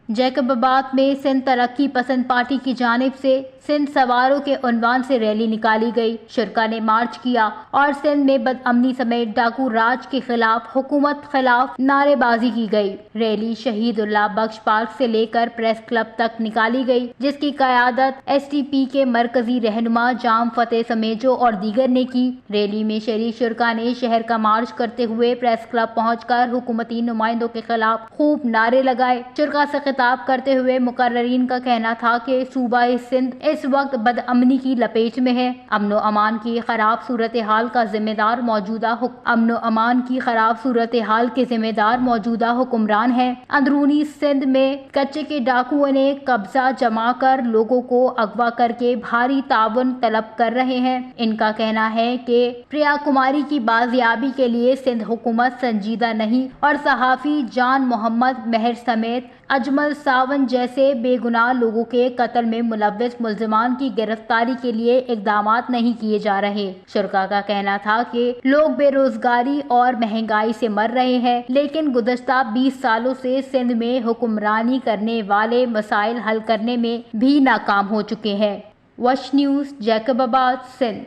Jacob आबाद में सिंध तरक्की पसंद पार्टी की जानिब से सिंध सवारों के उन्वान से रैली निकाली गई। शुरा ने मार्च किया और सिंध में बदअमनी समेत डाकू राज के खिलाफ हुकूमत खिलाफ नारेबाजी की गई। रैली शहीदुल्लाह बख्श पार्क से लेकर प्रेस क्लब तक निकाली गई, जिसकी क़यादत SDP के मरकजी रहनुमा जाम फतेह समेजो और दीगर ने की। रैली में शरीक शुरा ने शहर का मार्च करते हुए प्रेस क्लब पहुंचकर हुकूमती नुमाइंदों के खिलाफ खूब नारे लगाए। शुरा से खिताब करते हुए मुकर्ररीन का कहना था कि सूबा सिंध इस वक्त बदअमनी की लपेट में है। अमन अमान की खराब सूरत हाल के जिम्मेदार मौजूदा हुक्मरान है। अंदरूनी सिंध में कच्चे के डाकुओं ने कब्जा जमा कर लोगों को अगवा करके भारी ताउन तलब कर रहे हैं। इनका कहना है कि प्रिया कुमारी की बाजियाबी के लिए सिंध हुकूमत संजीदा नहीं और सहाफी जान मोहम्मद मेहर समेत अजमल सावन जैसे बेगुनाह लोगों के कत्ल में मुलव्विस मुल्जिमान की गिरफ्तारी के लिए इकदामात नहीं किए जा रहे। शुरा का कहना था कि लोग बेरोजगारी और महंगाई से मर रहे हैं, लेकिन गुज़श्ता 20 सालों से सिंध में हुक्मरानी करने वाले मसाइल हल करने में भी नाकाम हो चुके हैं। वश न्यूज़, जैकब आबाद, सिंध।